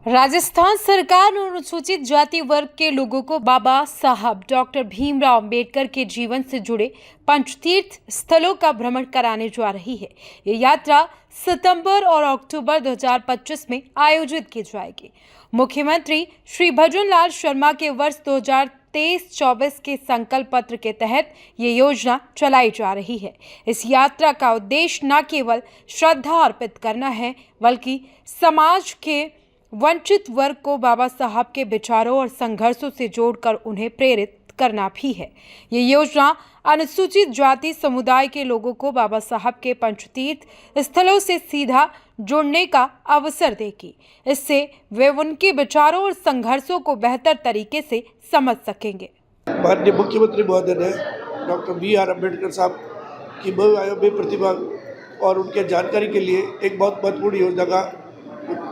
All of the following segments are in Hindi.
राजस्थान सरकार ने अनुसूचित जाति वर्ग के लोगों को बाबा साहब डॉक्टर भीमराव अंबेडकर के जीवन से जुड़े पंचतीर्थ स्थलों का भ्रमण कराने जा रही है। ये यात्रा सितंबर और अक्टूबर 2025 में आयोजित की जाएगी। मुख्यमंत्री श्री भजनलाल शर्मा के वर्ष 2023-24 के संकल्प पत्र के तहत ये योजना चलाई जा रही है। इस यात्रा का उद्देश्य न केवल श्रद्धा अर्पित करना है, बल्कि समाज के वंचित वर्ग को बाबा साहब के विचारों और संघर्षों से जोड़कर उन्हें प्रेरित करना भी है। ये योजना अनुसूचित जाति समुदाय के लोगों को बाबा साहब के पंचतीर्थ स्थलों से सीधा जुड़ने का अवसर देगी। इससे वे उनके विचारों और संघर्षों को बेहतर तरीके से समझ सकेंगे। माननीय मुख्यमंत्री महोदय ने डॉक्टर बी.आर. अम्बेडकर साहब की बहुआयामी प्रतिभा और उनके जानकारी के लिए एक बहुत महत्वपूर्ण योजना का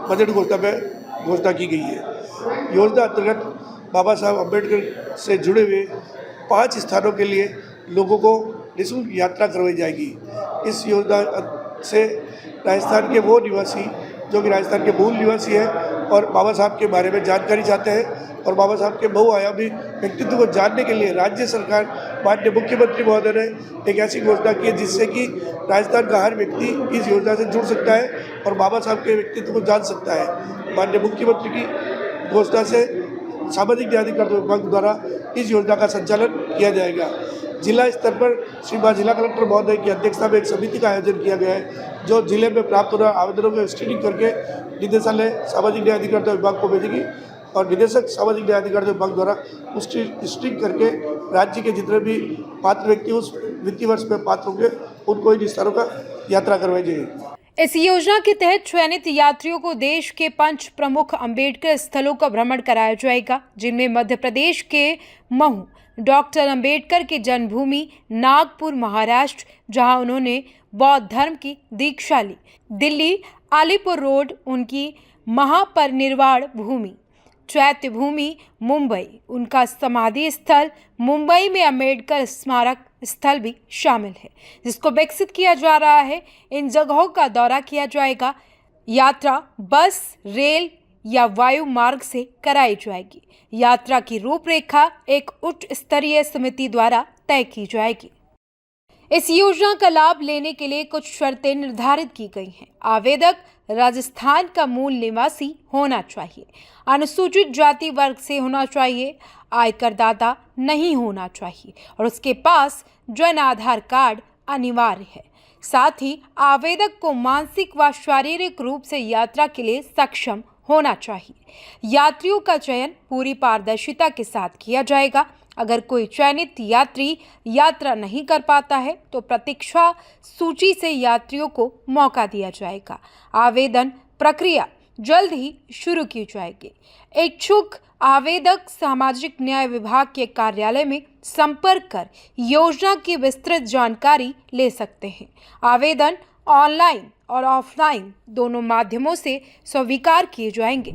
बजट घोषणा की गई है। योजना अंतर्गत बाबा साहब अम्बेडकर से जुड़े हुए 5 स्थानों के लिए लोगों को निःशुल्क यात्रा करवाई जाएगी। इस योजना से राजस्थान के वो निवासी जो कि राजस्थान के मूल निवासी हैं और बाबा साहब के बारे में जानकारी चाहते हैं और बाबा साहब के बहुआयामी व्यक्तित्व को जानने के लिए राज्य सरकार माननीय मुख्यमंत्री महोदय ने एक ऐसी घोषणा की है जिससे कि राजस्थान का हर व्यक्ति इस योजना से जुड़ सकता है और बाबा साहब के व्यक्तित्व को जान सकता है। माननीय मुख्यमंत्री की घोषणा से सामाजिक न्याय अधिकारिता विभाग द्वारा इस योजना का संचालन किया जाएगा। जिला स्तर पर श्रीमान जिला कलेक्टर महोदय की अध्यक्षता में एक समिति का आयोजन किया गया है जो जिले में प्राप्त हो रहे आवेदनों की स्क्रीनिंग करके निदेशालय सामाजिक न्याय अधिकारिता विभाग को भेजेगी और निदेशक सामाजिक न्याय अधिकारिता विभाग द्वारा उसकी स्क्रीनिंग करके राज्य के जितने भी पात्र व्यक्ति उस वित्तीय वर्ष में पात्र होंगे उनको इन स्थानों का यात्रा करवाई जाएगी। इस योजना के तहत चयनित यात्रियों को देश के 5 प्रमुख अंबेडकर स्थलों का भ्रमण कराया जाएगा, जिनमें मध्य प्रदेश के महू डॉक्टर अंबेडकर की जन्मभूमि नागपुर महाराष्ट्र, जहां उन्होंने बौद्ध धर्म की दीक्षा ली, दिल्ली अलीपुर रोड उनकी महापरिनिर्वाण भूमि, चैत्य भूमि मुंबई उनका समाधि स्थल, मुंबई में अंबेडकर स्मारक स्थल भी शामिल है जिसको विकसित किया जा रहा है। इन जगहों का दौरा किया जाएगा। यात्रा बस, रेल या वायु मार्ग से कराई जाएगी। यात्रा की रूपरेखा एक उच्च स्तरीय समिति द्वारा तय की जाएगी। इस योजना का लाभ लेने के लिए कुछ शर्तें निर्धारित की गई हैं। आवेदक राजस्थान का मूल निवासी होना चाहिए, अनुसूचित जाति वर्ग से होना चाहिए, आयकरदाता नहीं होना चाहिए और उसके पास जन आधार कार्ड अनिवार्य है। साथ ही आवेदक को मानसिक व शारीरिक रूप से यात्रा के लिए सक्षम होना चाहिए। यात्रियों का चयन पूरी पारदर्शिता के साथ किया जाएगा। अगर कोई चयनित यात्री यात्रा नहीं कर पाता है तो प्रतीक्षा सूची से यात्रियों को मौका दिया जाएगा। आवेदन प्रक्रिया जल्द ही शुरू की जाएगी। इच्छुक आवेदक सामाजिक न्याय विभाग के कार्यालय में संपर्क कर योजना की विस्तृत जानकारी ले सकते हैं। आवेदन ऑनलाइन और ऑफलाइन दोनों माध्यमों से स्वीकार किए जाएंगे।